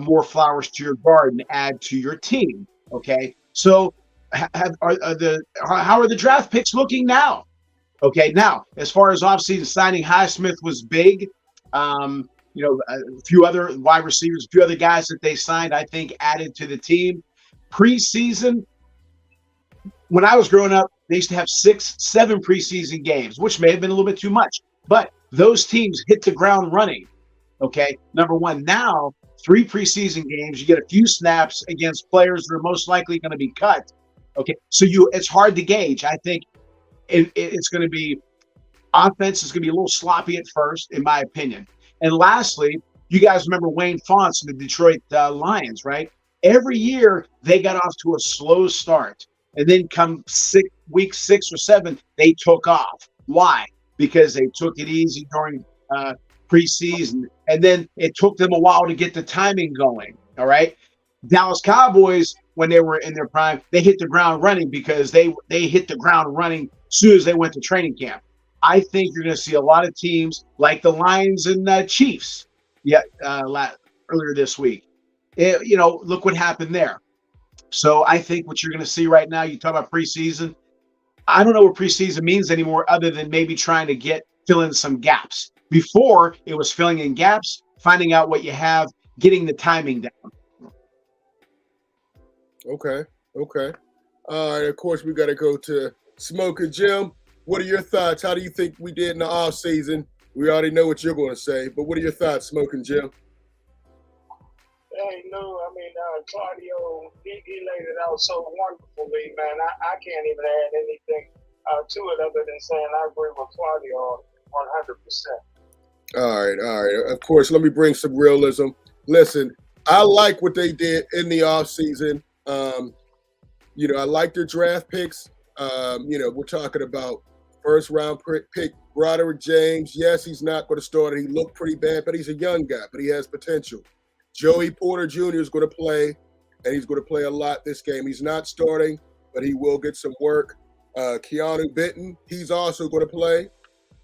more flowers to your garden, add to your team. Okay, so how are the draft picks looking now? Okay, now as far as offseason signing, Highsmith was big. A few other wide receivers, a few other guys that they signed, I think, added to the team. Preseason, when I was growing up, they used to have 6, 7 preseason games, which may have been a little bit too much. But those teams hit the ground running. Okay, number one. Now, 3 preseason games, you get a few snaps against players that are most likely going to be cut. Okay, so it's hard to gauge. I think it's going to be offense is going to be a little sloppy at first, in my opinion. And lastly, you guys remember Wayne Fontes and the Detroit Lions, right? Every year they got off to a slow start, and then come week 6 or 7, they took off. Why? Because they took it easy during preseason, and then it took them a while to get the timing going. All right, Dallas Cowboys, when they were in their prime, they hit the ground running because they hit the ground running as soon as they went to training camp. I think you're going to see a lot of teams like the Lions and Chiefs. Earlier this week, look what happened there. So I think what you're going to see right now, you talk about preseason. I don't know what preseason means anymore, other than maybe trying to fill in some gaps. Before, it was filling in gaps, finding out what you have, getting the timing down. Okay. Of course, we got to go to Smokin Jim. What are your thoughts? How do you think we did in the off season? We already know what you're going to say, but what are your thoughts, Smokin Jim? Hey, no, I mean, Claudio, he laid it out so wonderfully, man. I can't even add anything to it other than saying I agree with Claudio 100%. All right. Of course, let me bring some realism. Listen, I like what they did in the offseason. I like their draft picks. We're talking about first-round pick Broderick James. Yes, he's not going to start. He looked pretty bad, but he's a young guy, but he has potential. Joey Porter Jr. is going to play, and he's going to play a lot this game. He's not starting, but he will get some work. Keanu Benton, he's also going to play.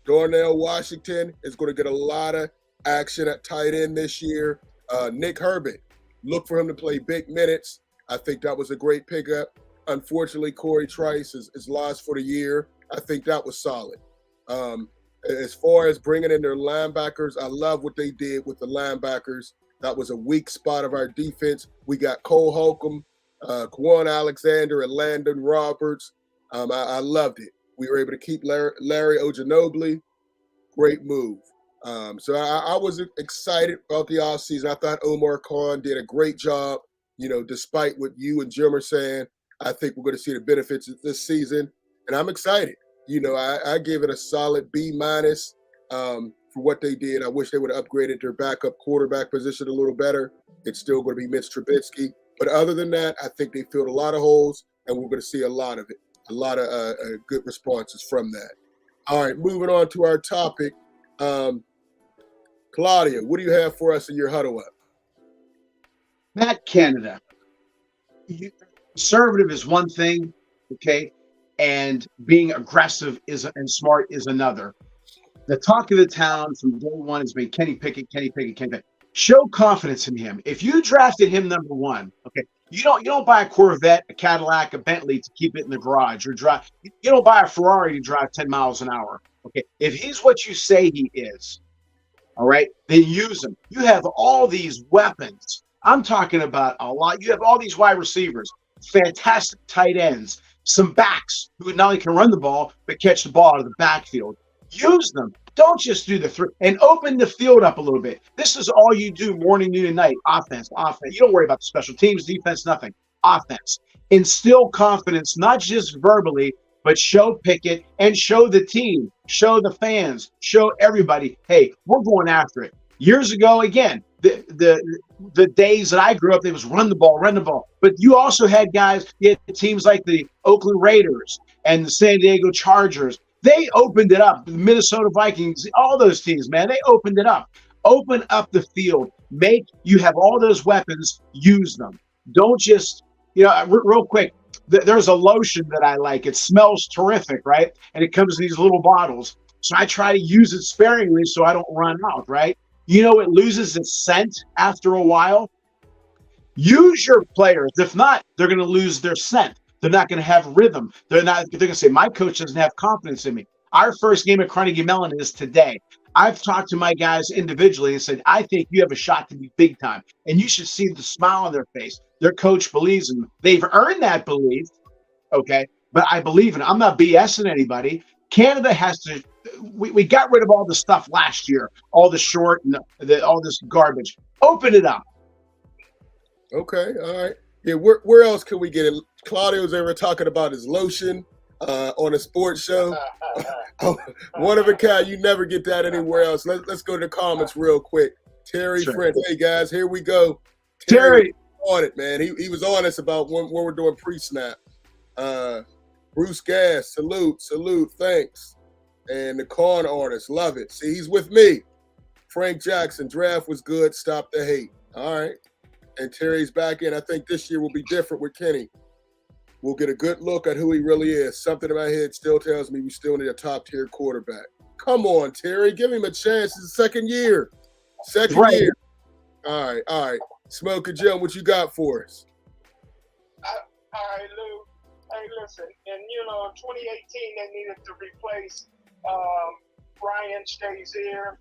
Darnell Washington is going to get a lot of action at tight end this year. Nick Herbert, look for him to play big minutes. I think that was a great pickup. Unfortunately, Corey Trice is lost for the year. I think that was solid. As far as bringing in their linebackers, I love what they did with the linebackers. That was a weak spot of our defense. We got Cole Holcomb, Quan Alexander, and Landon Roberts. I loved it. We were able to keep Larry Ogunjobi. Great move. So I was excited about the offseason. I thought Omar Khan did a great job. Despite what you and Jim are saying, I think we're going to see the benefits this season, and I'm excited. I gave it a solid B- for what they did. I wish they would have upgraded their backup quarterback position a little better. It's still going to be Mitch Trubisky. But other than that, I think they filled a lot of holes, and we're going to see a lot of it, a lot of good responses from that. All right, moving on to our topic. Claudio, what do you have for us in your huddle up? Matt Canada. Conservative is one thing, okay, and being aggressive and smart is another. The talk of the town from day one has been Kenny Pickett. Show confidence in him. If you drafted him number 1, okay, you don't buy a Corvette, a Cadillac, a Bentley to keep it in the garage or drive. You don't buy a Ferrari to drive 10 miles an hour. Okay, if he's what you say he is, all right, then use him. You have all these weapons. I'm talking about a lot. You have all these wide receivers, fantastic tight ends, some backs who not only can run the ball but catch the ball out of the backfield. Use them. Don't just do the 3 and open the field up a little bit. This is all you do morning, noon, and night. Offense. You don't worry about the special teams, defense, nothing. Offense. Instill confidence, not just verbally, but show Pickett and show the team, show the fans, show everybody, hey, we're going after it. Years ago, again, the days that I grew up, it was run the ball. But you also had guys, you had teams like the Oakland Raiders and the San Diego Chargers. They opened it up. The Minnesota Vikings, all those teams, man, they opened it up. Open up the field. You have all those weapons, use them. Don't just, real quick, there's a lotion that I like. It smells terrific, right? And it comes in these little bottles. So I try to use it sparingly so I don't run out, right? It loses its scent after a while. Use your players. If not, they're going to lose their scent. They're not going to have rhythm. They're going to say, my coach doesn't have confidence in me. Our first game at Carnegie Mellon is today. I've talked to my guys individually and said, I think you have a shot to be big time. And you should see the smile on their face. Their coach believes in them. They've earned that belief. Okay. But I believe in it. I'm not BSing anybody. Canada has to, we got rid of all the stuff last year, all the short and all this garbage. Open it up. Okay, all right. Yeah, where else can we get it? Claudio's ever talking about his lotion on a sports show. One of a kind. You never get that anywhere else. Let's go to the comments real quick. Terry Friend. Hey, guys, here we go. Terry on it, man. He was on us about when we're doing pre-snap. Bruce Gass, salute, thanks. And the corn artist, love it. See, he's with me. Frank Jackson, draft was good. Stop the hate. All right. And Terry's back in. I think this year will be different with Kenny. We'll get a good look at who he really is. Something in my head still tells me we still need a top-tier quarterback. Come on, Terry. Give him a chance. It's the second year. Second year. All right. Smokin Jim, what you got for us? All right, Lou. Hey, listen. In 2018, they needed to replace Brian Shazier.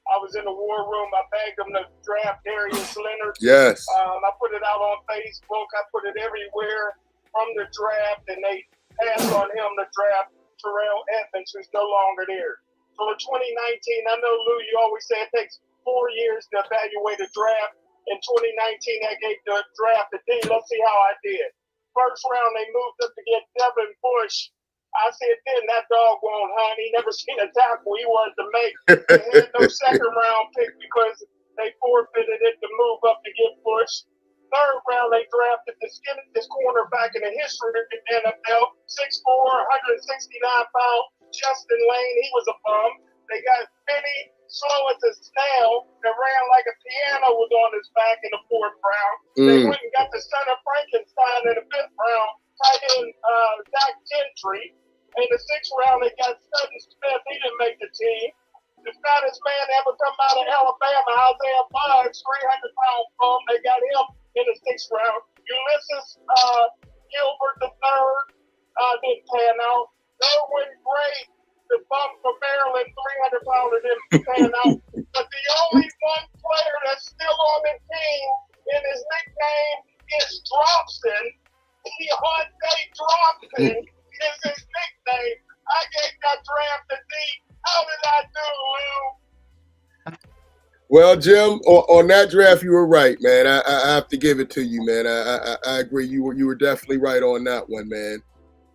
I was in the war room. I begged them to draft Darius Leonard. Yes. I put it out on Facebook. I put it everywhere from the draft, and they passed on him to draft Terrell Evans, who's no longer there. So in 2019, I know, Lou, you always say it takes 4 years to evaluate a draft. In 2019, I gave the draft a D. Let's see how I did. First round, they moved up to get Devin Bush. I said then that dog won't hunt. He never seen a tackle he wanted to make. They had no second round pick because they forfeited it to move up to get Bush. Third round, they drafted the skinniest cornerback in the history of the NFL, 6'4", 169 pounds, Justin Lane. He was a bum. They got Finney, slow as a snail, that ran like a piano was on his back in the fourth round. They went and got the son of Frankenstein in the fifth round, tight end Zach Gentry. In the sixth round, they got Sutton Smith. He didn't make the team. The fattest man ever come out of Alabama, Isaiah Buggs, 300-pound bum. They got him in the sixth round. Ulysses Gilbert III didn't pan out. Derwin Gray, the bum from Maryland, 300-pounder, didn't pan out. But the only one player that's still on the team, and his nickname is Dropson. Deontay Dropson is his nickname. I gave that draft a D. How did I do, Lou? Well, Jim, on that draft, you were right, man. I have to give it to you, man. I agree. You were definitely right on that one, man.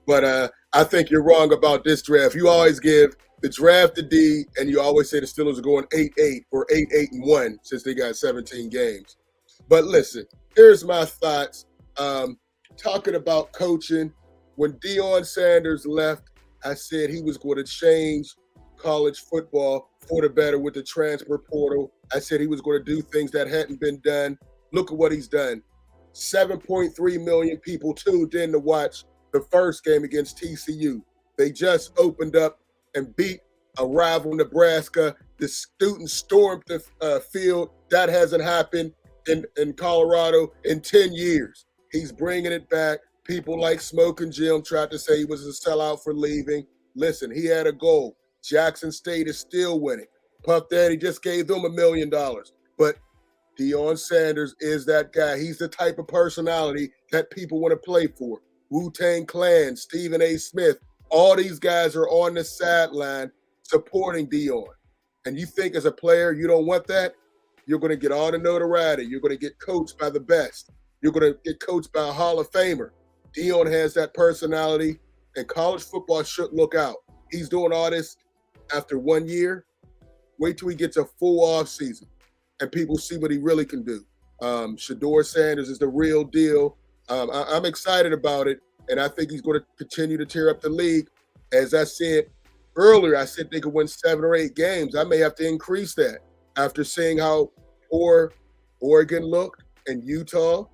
But I think you're wrong about this draft. You always give the draft a D, and you always say the Steelers are going 8-8 or 8-8-1 since they got 17 games. But listen, here's my thoughts. Talking about coaching, when Deion Sanders left, I said he was going to change college football for the better with the transfer portal. I said he was going to do things that hadn't been done. Look at what he's done. 7.3 million people tuned in to watch the first game against TCU. They just opened up and beat a rival Nebraska. The students stormed the field. That hasn't happened in Colorado in 10 years. He's bringing it back. People like Smokin Jim tried to say he was a sellout for leaving. Listen, he had a goal. Jackson State is still winning. Puff Daddy just gave them $1 million. But Deion Sanders is that guy. He's the type of personality that people want to play for. Wu-Tang Clan, Stephen A. Smith, all these guys are on the sideline supporting Deion. And you think as a player you don't want that? You're going to get all the notoriety. You're going to get coached by the best. You're going to get coached by a Hall of Famer. Deion has that personality, and college football should look out. He's doing all this after 1 year. Wait till he gets a full off season and people see what he really can do. Shedeur Sanders is the real deal. I'm excited about it, and I think he's going to continue to tear up the league. As I said earlier, I said they could win 7 or 8 games. I may have to increase that after seeing how poor Oregon looked and Utah.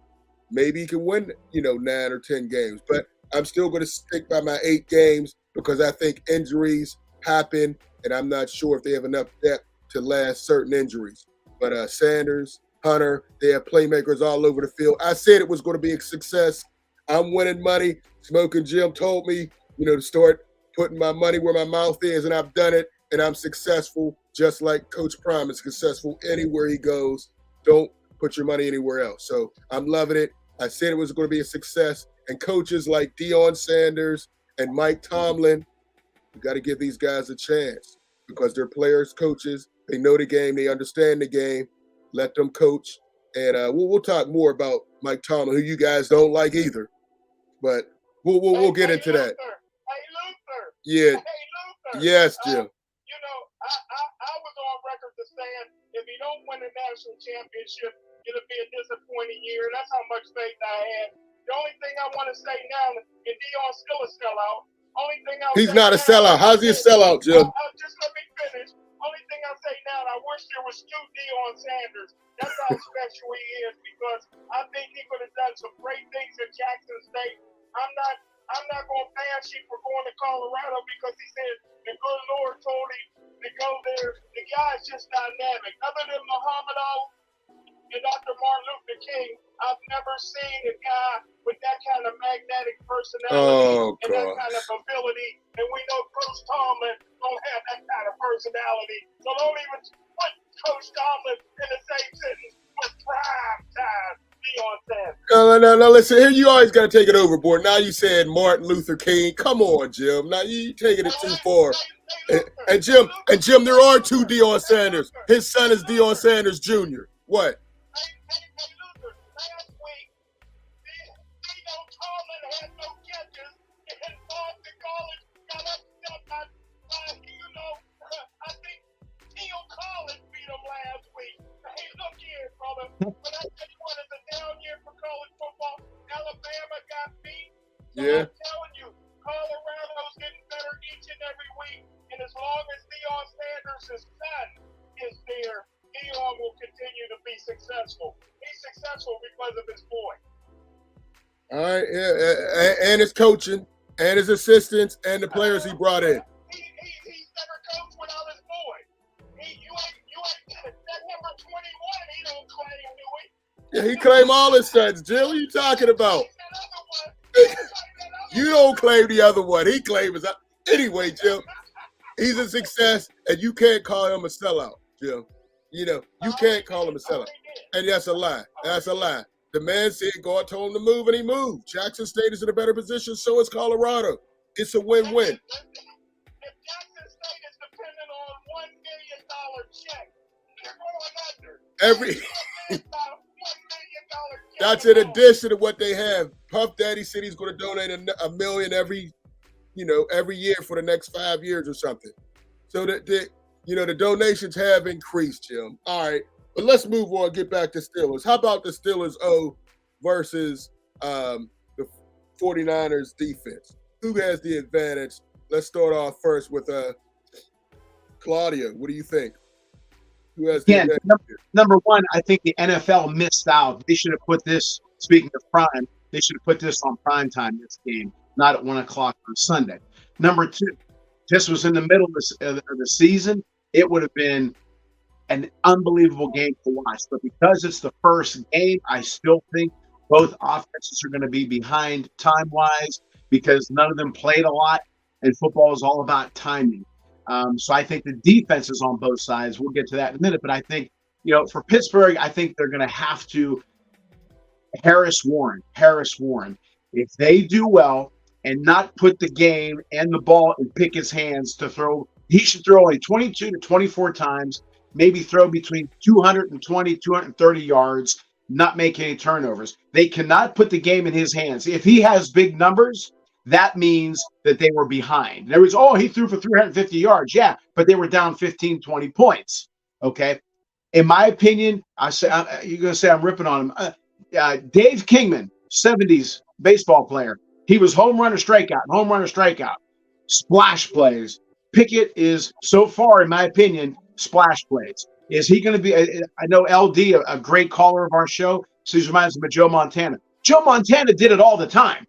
Maybe he can win, 9 or 10 games. But I'm still going to stick by my 8 games because I think injuries happen, and I'm not sure if they have enough depth to last certain injuries. But Sanders, Hunter. They have playmakers all over the field. I said it was going to be a success. I'm winning money. Smokin Jim told me, to start putting my money where my mouth is, and I've done it, and I'm successful, just like Coach Prime is successful anywhere he goes. Don't put your money anywhere else. So I'm loving it. I said it was going to be a success. And coaches like Deion Sanders and Mike Tomlin, you got to give these guys a chance because they're players, coaches. They know the game. They understand the game. Let them coach. And we'll talk more about Mike Tomlin, who you guys don't like either. But we'll get into that. Hey, Luther. Yeah. Hey, Luther. Yes, Jim. I was on record to saying if you don't win the national championship, it'll be a disappointing year. That's how much faith I had. The only thing I want to say now, and Deion's still a sellout. Only thing He's not a sellout. How's he a sellout, Jim? Just let me finish. Only thing I say now, I wish there was two Deion Sanders. That's how special he is because I think he could have done some great things at Jackson State. I'm not going to bash him for going to Colorado because he said the good Lord told him to go there. The guy's just dynamic. Other than Muhammad Ali and Dr. Martin Luther King, I've never seen a guy with that kind of magnetic personality and that kind of ability. And we know Coach Tomlin don't have that kind of personality. So don't even put Coach Tomlin in the same sentence with prime time Deion Sanders. No, listen, here you always got to take it overboard. Now you said Martin Luther King. Come on, Jim. Now you taking it too far. And Jim, there are two Deion Sanders. His son is Deion Sanders Jr. What? Hey, Luther, last week, Deion Tomlin had no catches and Boston College got upset by I think Theo Collins beat him last week. Hey, look here, brother. But I tell you what, it's a down year for college football. Alabama got beat. So Yeah. I'm telling you, Colorado's getting better each and every week. And as long as Deion Sanders' son is there, Deion will continue to be successful. He's successful because of his boy. All right, yeah, and his coaching, and his assistants, and the players he brought in. He's never coached without his boy. You ain't that number 21. He don't claim, do he? Yeah, he claimed all his sons. Jim, what are you talking about? You don't claim the other one. He claims it. Anyway, Jim, he's a success, and you can't call him a sellout, Jim. You can't call him a sellout. And that's a lie. That's a lie. The man said God told him to move, and he moved. Jackson State is in a better position, so is Colorado. It's a win-win. If Jackson State is dependent on $1 million check, they're going under. That's in addition to what they have. Puff Daddy said he's going to donate $1 million every year for the next 5 years or something. So the donations have increased, Jim. All right, but let's move on. Get back to Steelers. How about the Steelers versus the 49ers defense? Who has the advantage? Let's start off first with Claudio. What do you think? Who has the advantage? Number one, I think the NFL missed out. They should have put this, speaking of prime, they should have put this on prime time, this game, not at 1 o'clock on Sunday. Number two, this was in the middle of the season. It would have been an unbelievable game to watch. But because it's the first game, I still think both offenses are going to be behind time-wise because none of them played a lot, and football is all about timing. So I think the defense is on both sides. We'll get to that in a minute. But I think, for Pittsburgh, I think they're going to have to Harris Warren. If they do well and not put the game and the ball in Pickett's hands to throw, he should throw only 22 to 24 times, maybe throw between 220, 230 yards, not make any turnovers. They cannot put the game in his hands. If he has big numbers, that means that they were behind. There was, he threw for 350 yards. Yeah, but they were down 15, 20 points. Okay. In my opinion, you're going to say I'm ripping on him. Dave Kingman, 70s baseball player. He was home run or strikeout. Splash plays. Pickett is, so far, in my opinion, splash plays. Is he going to be, I know LD, a great caller of our show, so he reminds me of Joe Montana. Joe Montana did it all the time.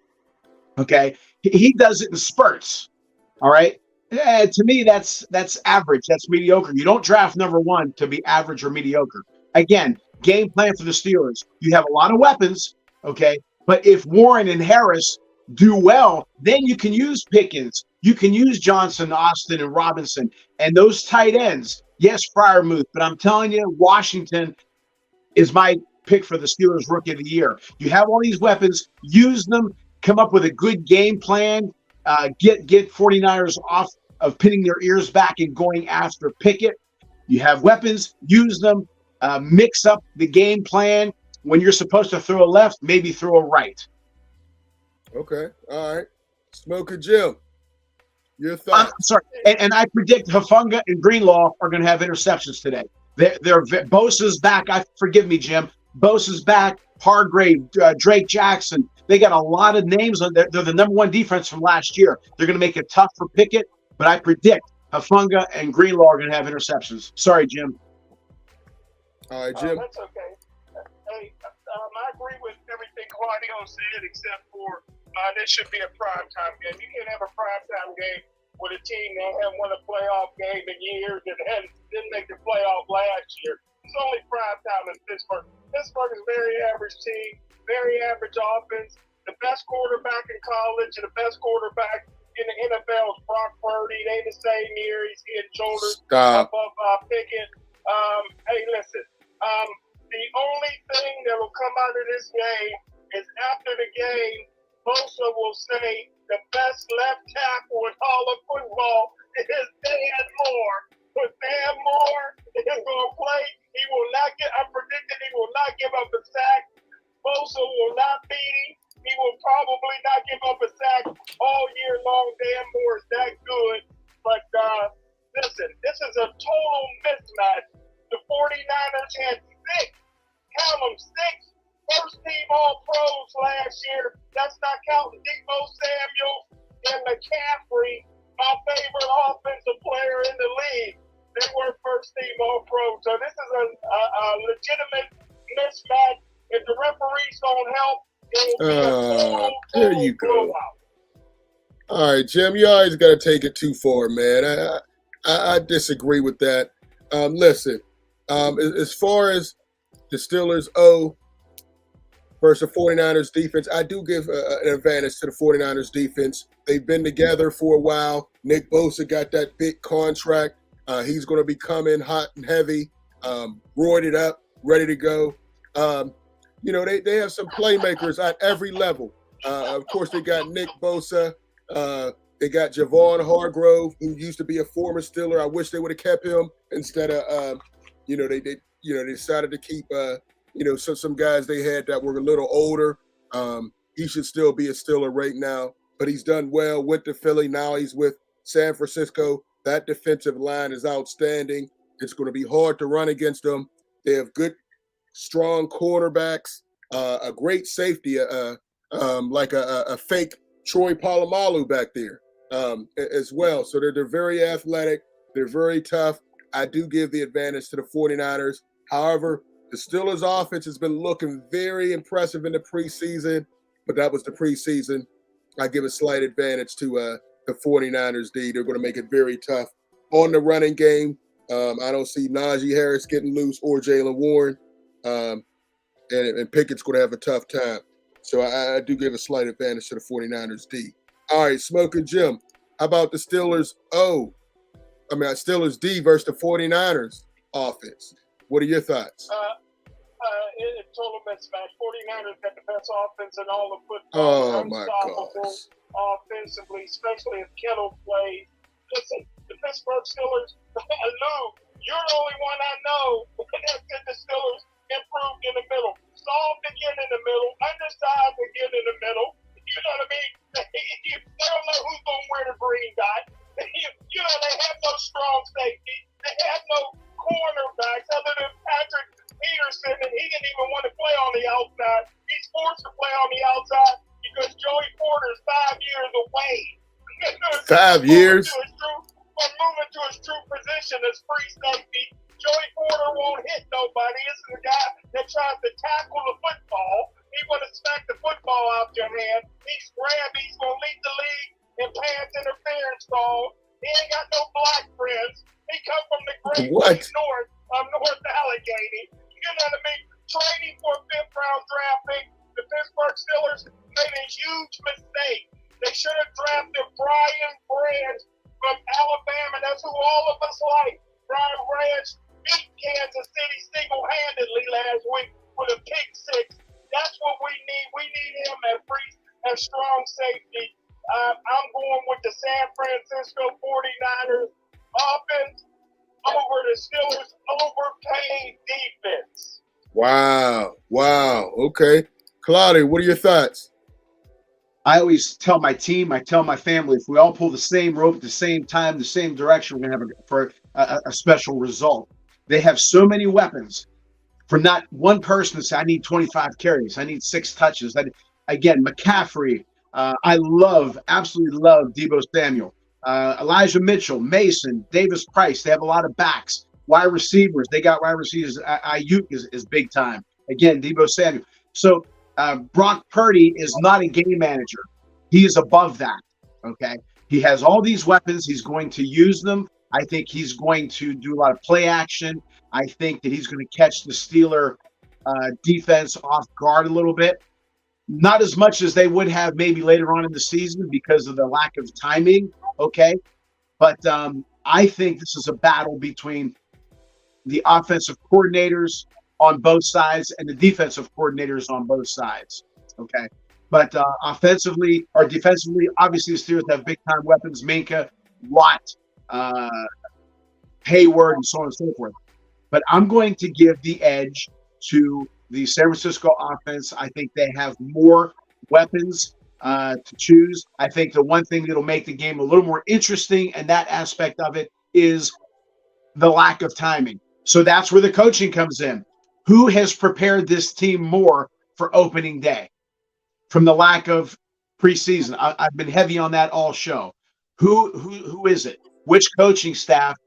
Okay. He does it in spurts. All right. To me, that's average. That's mediocre. You don't draft number one to be average or mediocre. Again, game plan for the Steelers. You have a lot of weapons, okay? But if Warren and Harris do well, then you can use Pickens. You can use Johnson, Austin, and Robinson. And those tight ends, yes, Freiermuth, but I'm telling you, Washington is my pick for the Steelers Rookie of the Year. You have all these weapons, use them, come up with a good game plan, get 49ers off of pinning their ears back and going after Pickett. You have weapons, use them, mix up the game plan. When you're supposed to throw a left, maybe throw a right. Okay. All right. Smokin Jim, your I'm thoughts? sorry. And I predict Hufanga and Greenlaw are going to have interceptions today. They're Bosa's back. Forgive me, Jim. Bosa's back. Hargrave, Drake Jackson. They got a lot of names on there. They're the number one defense from last year. They're going to make it tough for Pickett, but I predict Hufanga and Greenlaw are going to have interceptions. Sorry, Jim. All right, Jim. That's okay. Hey, I agree with everything Claudio said, except for this should be a primetime game. You can't have a primetime game with a team that hadn't won a playoff game in years and didn't make the playoff last year. It's only primetime in Pittsburgh. Pittsburgh is a very average team, very average offense. The best quarterback in college and the best quarterback in the NFL is Brock Purdy. They the same year. He's head shoulders above Pickett. Hey, listen. The only thing that will come out of this game is after the game, Bosa will say the best left tackle in all of football is Dan Moore. But Dan Moore is going to play. He will not I'm predicting he will not give up a sack. Bosa will not beat him. He will probably not give up a sack all year long. Dan Moore is that good. But listen, this is a total mismatch. The 49ers had count them, six first-team All-Pros last year. That's not counting Debo Samuel and McCaffrey, my favorite offensive player in the league. They were first-team All-Pros. So this is a legitimate mismatch. If the referees don't help, it will be a there you go. blowout. All right, Jim, you always got to take it too far, man. I disagree with that. Listen, as far as the Steelers versus the 49ers defense, I do give an advantage to the 49ers defense. They've been together for a while. Nick Bosa got that big contract. He's going to be coming hot and heavy, roided up, ready to go. They have some playmakers at every level. Of course, they got Nick Bosa. They got Javon Hargrove, who used to be a former Steeler. I wish they would have kept him instead of, they decided to keep, some guys they had that were a little older. He should still be a Steeler right now, but he's done well. Went to Philly. Now he's with San Francisco. That defensive line is outstanding. It's going to be hard to run against them. They have good, strong cornerbacks, a great safety, like a fake Troy Polamalu back there as well. So they're very athletic. They're very tough. I do give the advantage to the 49ers. However, the Steelers' offense has been looking very impressive in the preseason, but that was the preseason. I give a slight advantage to the 49ers D. They're going to make it very tough on the running game. I don't see Najee Harris getting loose or Jaylen Warren, and Pickett's going to have a tough time. So I do give a slight advantage to the 49ers D. All right, Smokin Jim, how about the Steelers Steelers D versus the 49ers offense? What are your thoughts? It's total mismatch. 49ers got the best offense in all of football. Oh, my God. Offensively, especially if Kittle plays. Listen, the Pittsburgh Steelers, Lou, you're the only one I know that said the Steelers improved in the middle. Soft again in the middle. Undersized again in the middle. You know what I mean? They don't know who's going to wear the green dot. They have no strong safety. They have no cornerbacks other than Patrick Peterson, and he didn't even want to play on the outside. He's forced to play on the outside because Joey Porter's 5 years away. 5 years? From moving to his true position as free safety. Joey Porter won't hit nobody. This is a guy that tries to tackle the football. He want to smack the football out your hand. He's scrappy. He's going to lead the league in pass interference calls. He ain't got no black friends. He come from the great North of North Allegheny. You know what I mean? huge mistake. They should have drafted Brian Branch from Alabama. That's who all of us like. Brian Branch beat Kansas City single-handedly last week with a pick six. That's what we need. We need him at strong safety. I'm going with the San Francisco 49ers offense over the Steelers' overpaid defense. Wow. Okay. Claudio, what are your thoughts? I always tell my team, I tell my family, if we all pull the same rope at the same time, the same direction, we're going to have a special result. They have so many weapons for not one person to say, I need 25 carries. I need 6 touches. Again, McCaffrey, I absolutely love Deebo Samuel. Elijah Mitchell, Mason, Davis Price. They have a lot of backs. Wide receivers. They got wide receivers. Ayuk is big time. Again, Deebo Samuel. So Brock Purdy is not a game manager. He is above that. Okay. He has all these weapons. He's going to use them. I think he's going to do a lot of play action. I think that he's going to catch the Steeler defense off guard a little bit. Not as much as they would have maybe later on in the season because of the lack of timing. Okay. But I think this is a battle between the offensive coordinators on both sides and the defensive coordinators on both sides. Okay. But offensively or defensively, obviously the Steelers have big time weapons, Minka, Watt, Hayward, and so on and so forth. But I'm going to give the edge to the San Francisco offense. I think they have more weapons to choose. I think the one thing that'll make the game a little more interesting, and that aspect of it, is the lack of timing. So that's where the coaching comes in. Who has prepared this team more for opening day from the lack of preseason? I've been heavy on that all show. Who is it? Which coaching staff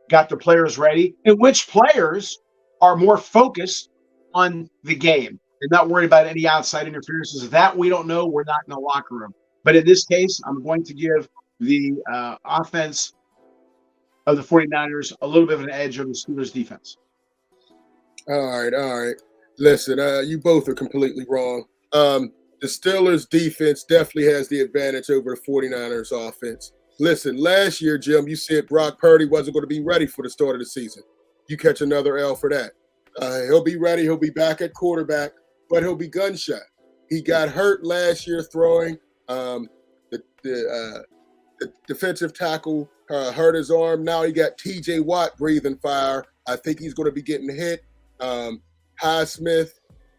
got the players ready, and which players are more focused on the game and not worried about any outside interferences? That we don't know. We're not in the locker room. But in this case, I'm going to give the offense of the 49ers a little bit of an edge over the Steelers defense. All right. Listen, you both are completely wrong. The Steelers defense definitely has the advantage over the 49ers offense. Listen, last year, Jim, you said Brock Purdy wasn't going to be ready for the start of the season. You catch another L for that. He'll be ready. He'll be back at quarterback, but he'll be gunshot. He got hurt last year throwing. The defensive tackle hurt his arm. Now he got T.J. Watt breathing fire. I think he's going to be getting hit. Highsmith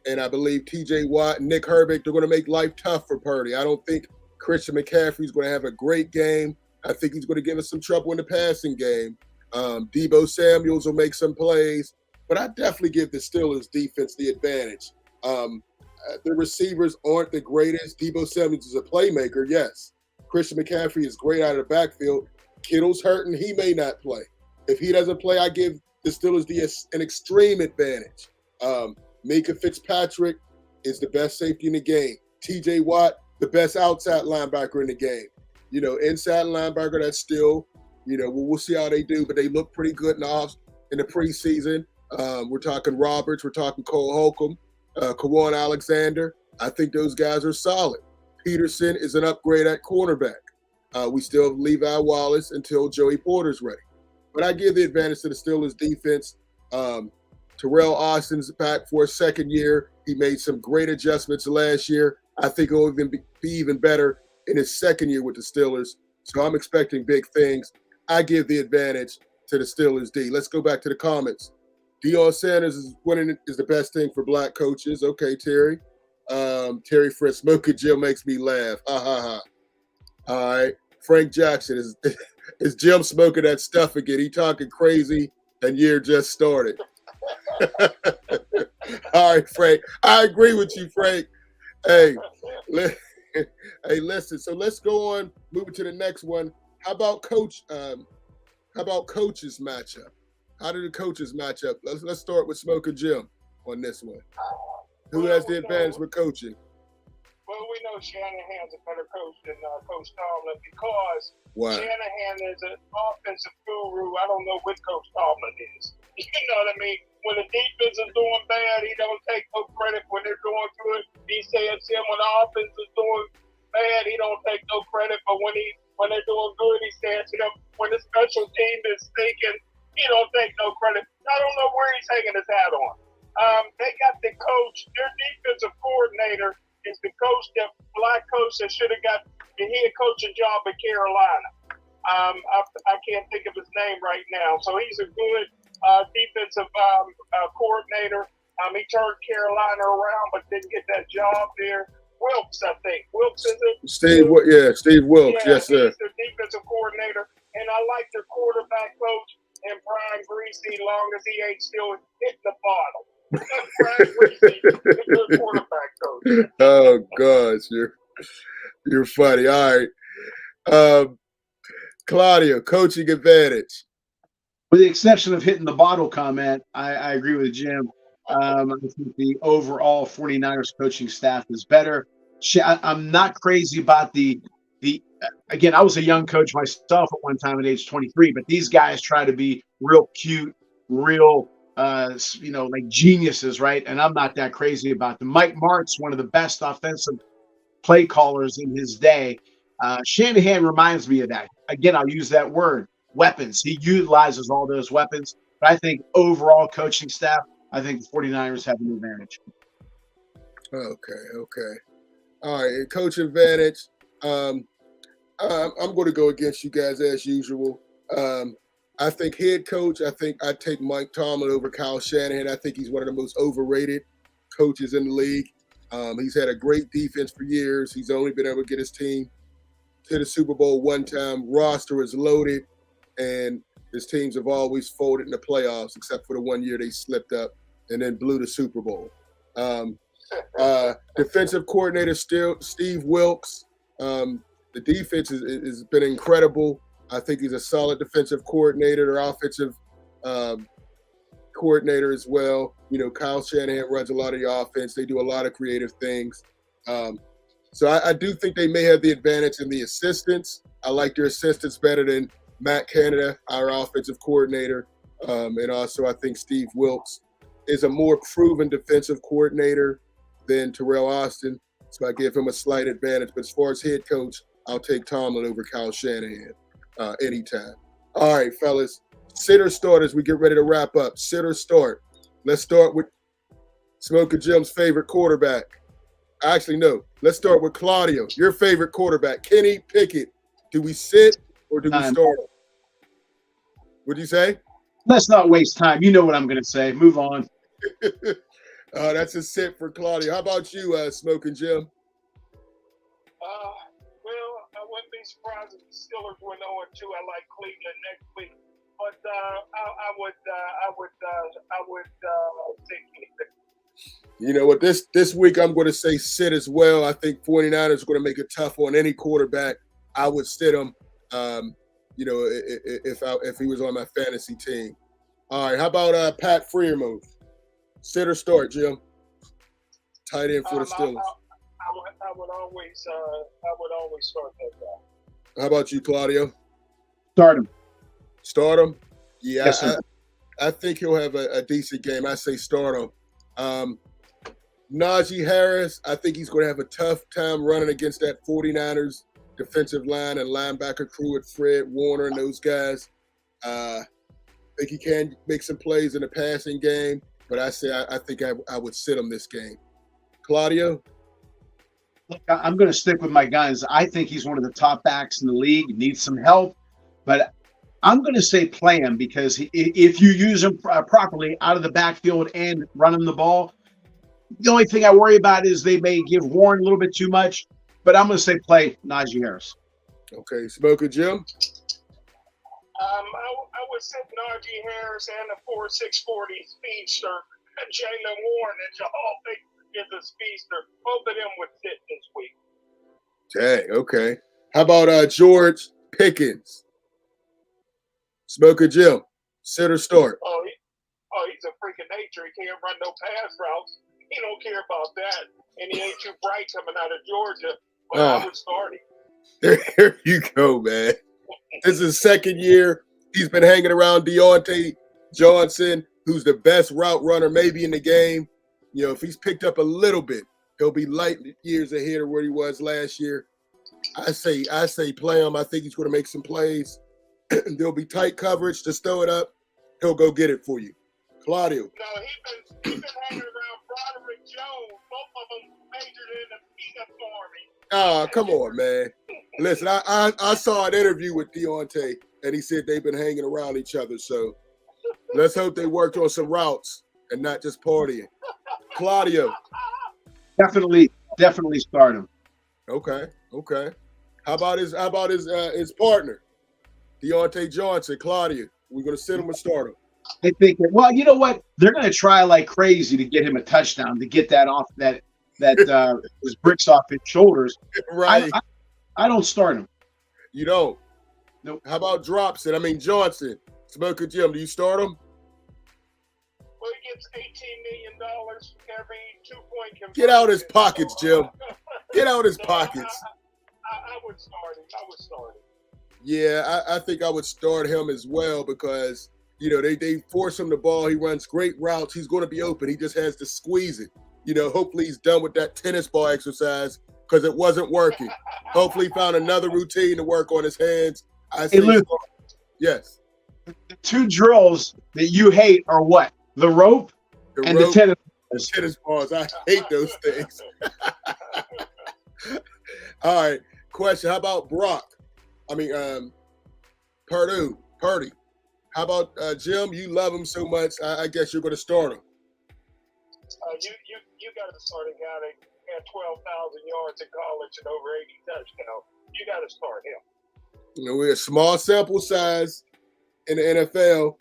and I believe T.J. Watt and Nick Herbig, they're going to make life tough for Purdy. I don't think Christian McCaffrey's going to have a great game. I think he's going to give us some trouble in the passing game. Deebo Samuels will make some plays. But I definitely give the Steelers defense the advantage. The receivers aren't the greatest. Deebo Samuels is a playmaker, yes. Christian McCaffrey is great out of the backfield. Kittle's hurting. He may not play. If he doesn't play, I give the Steelers an extreme advantage. Minka Fitzpatrick is the best safety in the game. T.J. Watt, the best outside linebacker in the game. Inside linebacker, that's still, we'll see how they do, but they look pretty good in the preseason. We're talking Roberts. We're talking Cole Holcomb, Kawan Alexander. I think those guys are solid. Peterson is an upgrade at cornerback. We still have Levi Wallace until Joey Porter's ready. But I give the advantage to the Steelers defense. Terrell Austin's back for a second year. He made some great adjustments last year. I think he'll be even better in his second year with the Steelers. So I'm expecting big things. I give the advantage to the Steelers D. Let's go back to the comments. Deion Sanders is the best thing for black coaches. Okay, Terry. Terry Fritz, Smokin Jim makes me laugh. Ha ha ha. All right. Frank Jackson is Jim smoking that stuff again. He talking crazy and year just started. All right, Frank. I agree with you, Frank. Hey, listen. So let's go on. Moving to the next one. How about coaches matchup? How do the coaches match up? Let's start with Smokin Jim on this one. Who has the advantage with coaching? Well, we know Shanahan's a better coach than Coach Tomlin because Shanahan is an offensive guru. I don't know what Coach Tomlin is. You know what I mean? When the defense is doing bad, he don't take no credit when they're doing good. He says him when the offense is doing bad, he don't take no credit. But when they're doing good, he's dancing up. When the special team is thinking, he don't take no credit. I don't know where he's hanging his hat on. They got the coach. Their defensive coordinator is the coach, that black coach that should have got the head coaching job at Carolina. I can't think of his name right now. So he's a good defensive coordinator. He turned Carolina around, but didn't get that job there. Wilkes, I think. Wilkes is it? Steve Wilkes. Yeah, yes, sir. He's the defensive coordinator, and I like their quarterback coach and Brian Greasy, long as he ain't still hitting the bottle. Brian Greasy is a good quarterback coach. Oh gosh, you're funny. All right, Claudio, coaching advantage. With the exception of hitting the bottle comment, I agree with Jim. I think the overall 49ers coaching staff is better. I'm not crazy about the again, I was a young coach myself at one time at age 23, but these guys try to be real cute, real, like geniuses, right? And I'm not that crazy about them. Mike Martz, one of the best offensive play callers in his day. Shanahan reminds me of that. Again, I'll use that word, weapons. He utilizes all those weapons. But I think overall coaching staff, I think the 49ers have an advantage. Okay. All right, coach advantage. I'm going to go against you guys as usual. I think head coach, I think I'd take Mike Tomlin over Kyle Shanahan. I think he's one of the most overrated coaches in the league. He's had a great defense for years. He's only been able to get his team to the Super Bowl one time. Roster is loaded, and his teams have always folded in the playoffs, except for the 1 year they slipped up and then blew the Super Bowl. Defensive coordinator Steve Wilkes. The defense has been incredible. I think he's a solid defensive coordinator. Their offensive coordinator as well. Kyle Shanahan runs a lot of the offense. They do a lot of creative things. So I do think they may have the advantage in the assistants. I like their assistants better than Matt Canada, our offensive coordinator. And also I think Steve Wilkes is a more proven defensive coordinator than Terrell Austin. So I give him a slight advantage. But as far as head coach, I'll take Tomlin over Kyle Shanahan anytime. All right, fellas. Sit or start as we get ready to wrap up. Sit or start. Let's start with Smokin Jim's favorite quarterback. Actually, no. Let's start with Claudio, your favorite quarterback. Kenny Pickett. Do we sit or do we start? What'd you say? Let's not waste time. You know what I'm going to say. Move on. That's a sit for Claudio. How about you, Smokin Jim? Well, I wouldn't be surprised if the Steelers went 0-2. I like Cleveland next week, but I would take Kenny Pickett. You know what? This week I'm going to say sit as well. I think 49ers are going to make it tough on any quarterback. I would sit him. If he was on my fantasy team. All right, how about Pat Freiermuth? Sit or start, Jim? Tight end for the Steelers. I would always start that guy. How about you, Claudio? Start him. Start him? Yeah, yes, sir. I think he'll have a decent game. I say start him. Najee Harris, I think he's going to have a tough time running against that 49ers defensive line and linebacker crew with Fred Warner and those guys. I think he can make some plays in the passing game, but I think I would sit him this game. Claudio? Look, I'm going to stick with my guns. I think he's one of the top backs in the league. He needs some help, but I'm going to say play him because if you use him properly out of the backfield and run him the ball, the only thing I worry about is they may give Warren a little bit too much, but I'm going to say play Najee Harris. Okay, Smokin Jim? I would sit Najee Harris and the 4.640 speedster, Jalen Warren, that you all think is a speedster. Both of them would sit this week. Dang, okay. How about George Pickens? Smokin Jim, sit or start? He's a freak of nature. He can't run no pass routes. He don't care about that. And he ain't too bright coming out of Georgia. But I would start him. There you go, man. This is his second year. He's been hanging around Deontay Johnson, who's the best route runner maybe in the game. If he's picked up a little bit, he'll be light years ahead of where he was last year. I say play him. I think he's going to make some plays. There'll be tight coverage. Just throw it up. He'll go get it for you. Claudio. No, he's been hanging around Broderick Jones. Both of them majored in the peanut farming. Oh, come on, man. Listen, I saw an interview with Deontay, and he said they've been hanging around each other. So let's hope they worked on some routes and not just partying. Claudio. Definitely start him. Okay. How about his partner, Deontay Johnson? Claudio. We're gonna sit him or start him. I think. Well, you know what? They're going to try like crazy to get him a touchdown to get that off that his bricks off his shoulders. Right. I don't start him. You don't. Nope. How about Dropson? I mean Johnson. Smokin Jim. Do you start him? Well, he gets $18 million for every 2-point conversion. Get out his pockets, Jim. Get out his pockets. I would start him. Yeah, I think I would start him as well because, you know, they force him the ball. He runs great routes. He's going to be open. He just has to squeeze it. You know, hopefully he's done with that tennis ball exercise because it wasn't working. Hopefully he found another routine to work on his hands. Hey, Lou, yes. The two drills that you hate are what? The rope and the tennis balls. Tennis balls. I hate those things. All right. Question. How about Brock? I mean, Purdy. How about Jim? You love him so much. I guess you're going to start him. You got to start a guy that had 12,000 yards in college and over 80 touchdowns. You got to start him. You know, we're a small sample size in the NFL.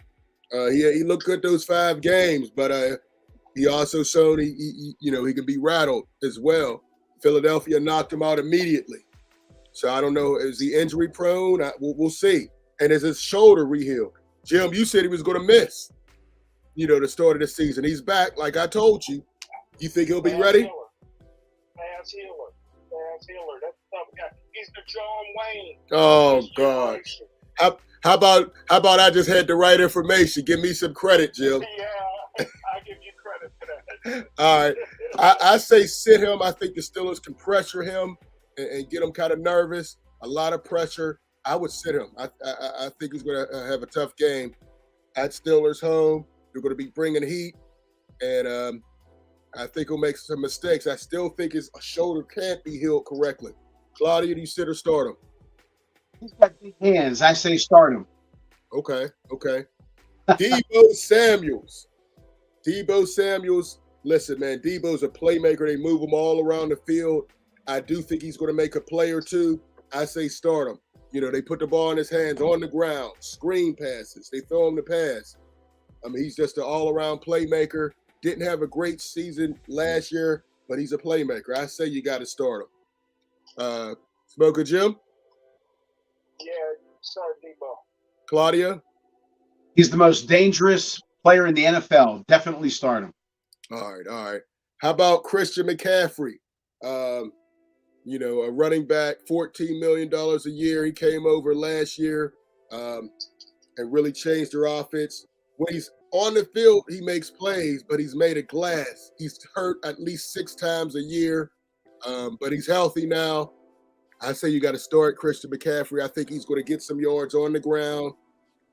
He looked good those 5 games, but he also showed he can be rattled as well. Philadelphia knocked him out immediately. So I don't know. Is he injury prone? We'll see. And is his shoulder rehealed? Jim, you said he was going to miss, the start of the season. He's back, like I told you. You think he'll be ready? Pass healer. That's a tough guy. He's the John Wayne. Oh, gosh. How about I just had the right information? Give me some credit, Jim. Yeah, I give you credit for that. All right. I say sit him. I think the Steelers can pressure him and get him kind of nervous. A lot of pressure. I would sit him. I think he's going to have a tough game at Steelers home. They're going to be bringing heat, and I think he'll make some mistakes. I still think his shoulder can't be healed correctly. Claudio, do you sit or start him? He's got big hands. I say start him. Okay. Deebo Samuels. Listen, man, Deebo's a playmaker. They move him all around the field. I do think he's going to make a play or two. I say start him. They put the ball in his hands on the ground, screen passes. They throw him the pass. I mean, he's just an all-around playmaker. Didn't have a great season last year, but he's a playmaker. I say you got to start him. Smokin Jim? Yeah, start Deebo. Claudia? He's the most dangerous player in the NFL. Definitely start him. All right. How about Christian McCaffrey? A running back, $14 million a year. He came over last year and really changed their offense. When he's on the field, he makes plays, but he's made of glass. He's hurt at least 6 times a year, but he's healthy now. I say you got to start Christian McCaffrey. I think he's going to get some yards on the ground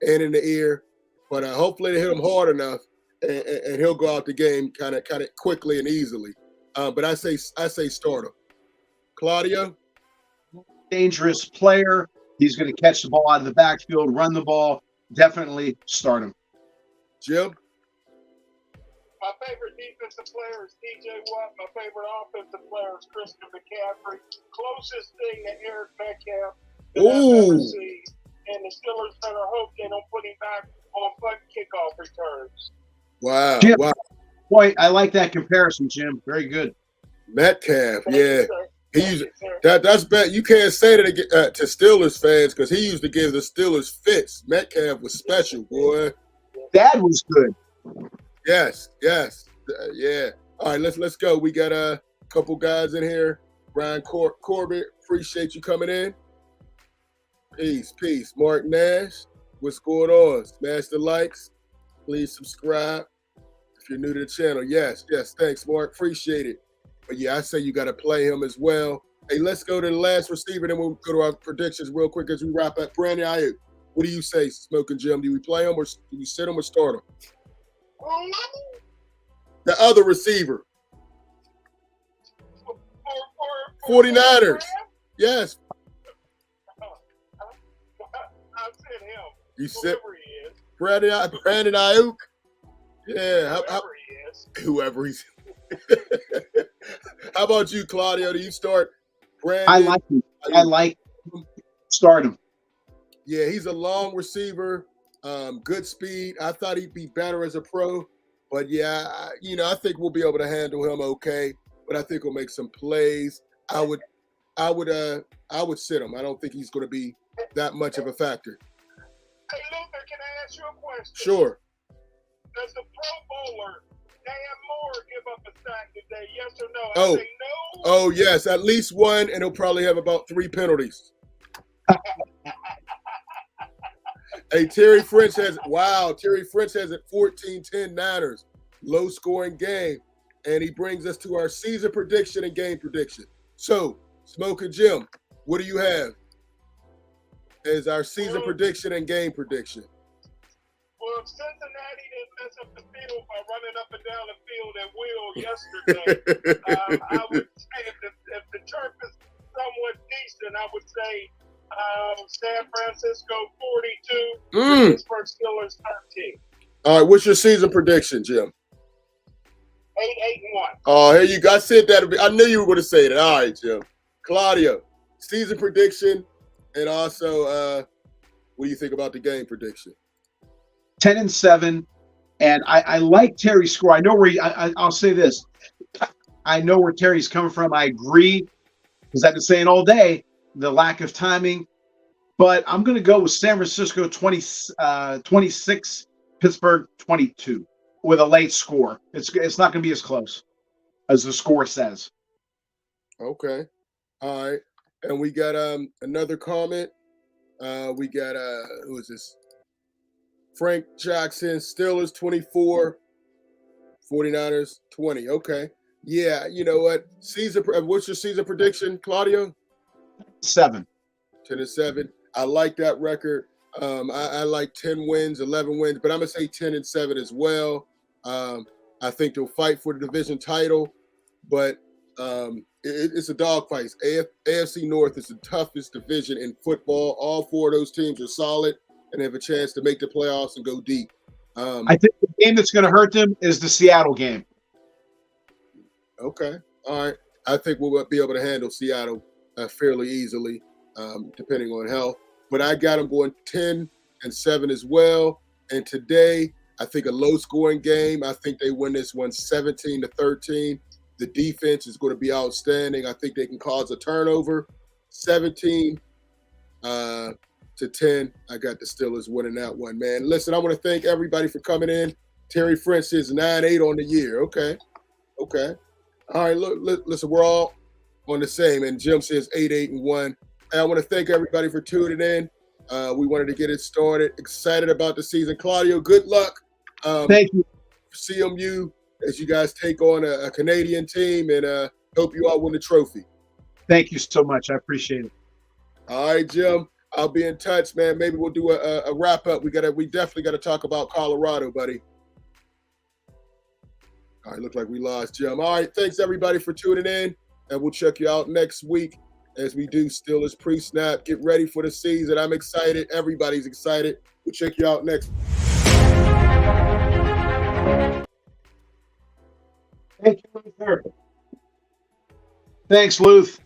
and in the air, but hopefully they hit him hard enough and he'll go out the game kind of quickly and easily. But I say start him. Claudio? Dangerous player. He's going to catch the ball out of the backfield, run the ball. Definitely start him. Jim? My favorite defensive player is TJ Watt. My favorite offensive player is Christian McCaffrey. Closest thing to Eric Metcalf that I've ever seen. And the Steelers better hope they don't put him back on punt kickoff returns. Wow. Jim, wow. Boy, I like that comparison, Jim. Very good. Metcalf, yeah. That's bad. You can't say that to Steelers fans because he used to give the Steelers fits. Metcalf was special, boy. Dad was good. Yes. Yeah. All right, let's go. We got a couple guys in here. Brian Corbett, appreciate you coming in. Peace. Mark Nash, what's going on? Smash the likes. Please subscribe if you're new to the channel. Yes. Thanks, Mark. Appreciate it. But yeah, I say you got to play him as well. Hey, let's go to the last receiver, then we'll go to our predictions real quick as we wrap up. Brandon Ayuk, what do you say, Smokin Jim? Do we play him or do we sit him or start him? The other receiver. 49ers. Yes. I said him. You said Whoever he is. Brandon Ayuk. Yeah. Whoever he is. Whoever he's. How about you, Claudio? Do you start Brandon? I like him. I like him. Start him. Yeah, he's a long receiver, good speed. I thought he'd be better as a pro, but yeah, I think we'll be able to handle him okay. But I think he'll make some plays. I would sit him. I don't think he's going to be that much of a factor. Hey, Luther, can I ask you a question? Sure. Does the Pro Bowler Dan Moore give up a sack today? Yes or no? I say no. Oh yes, at least one, and he'll probably have about 3 penalties. Hey, Terry French has it 14-10 Niners. Low scoring game. And he brings us to our season prediction and game prediction. So, Smokin Jim, what do you have as our season prediction and game prediction? Well, if Cincinnati didn't mess up the field by running up and down the field at will yesterday, I would say if the turf is somewhat decent, I would say San Francisco 42, Pittsburgh Steelers 13. All right, what's your season prediction, Jim? 8-1. Oh, here you go. I said that. I knew you were going to say that. All right, Jim. Claudio, season prediction, and also, what do you think about the game prediction? 10-7, and I like Terry's score. I know where I'll say this. I know where Terry's coming from. I agree, because I've been saying all day the lack of timing. But I'm going to go with San Francisco 26, Pittsburgh 22 with a late score. It's not going to be as close as the score says. Okay. All right. And we got another comment. We got who is this? Frank Jackson, Steelers 24, 49ers 20. Okay. Yeah, you know what? What's your season prediction, Claudio? 7. 10-7. I like that record. I like 10 wins, 11 wins, but I'm gonna say 10-7 as well. I think they'll fight for the division title, but it's a dogfight. AFC North is the toughest division in football. All 4 of those teams are solid and have a chance to make the playoffs and go deep. I think the game that's going to hurt them is the Seattle game. Okay. All right. I think we'll be able to handle Seattle fairly easily, depending on health. But I got them going 10-7 as well. And today, I think a low-scoring game. I think they win this one 17-13. The defense is going to be outstanding. I think they can cause a turnover. 17-10. I got the Steelers winning that one, man. Listen, I want to thank everybody for coming in. Terry French is 9-8 on the year. Okay. All right, look, listen, we're all on the same. And Jim says 8-1. And I want to thank everybody for tuning in. We wanted to get it started. Excited about the season. Claudio, good luck. Thank you. CMU as you guys take on a Canadian team, and hope you all win the trophy. Thank you so much. I appreciate it. All right, Jim. I'll be in touch, man. Maybe we'll do a wrap up. We definitely got to talk about Colorado, buddy. All right, look like we lost Jim. All right, thanks everybody for tuning in, and we'll check you out next week as we do Steelers pre-snap. Get ready for the season. I'm excited. Everybody's excited. We'll check you out next. Thank you, Luther. Thanks, Luth.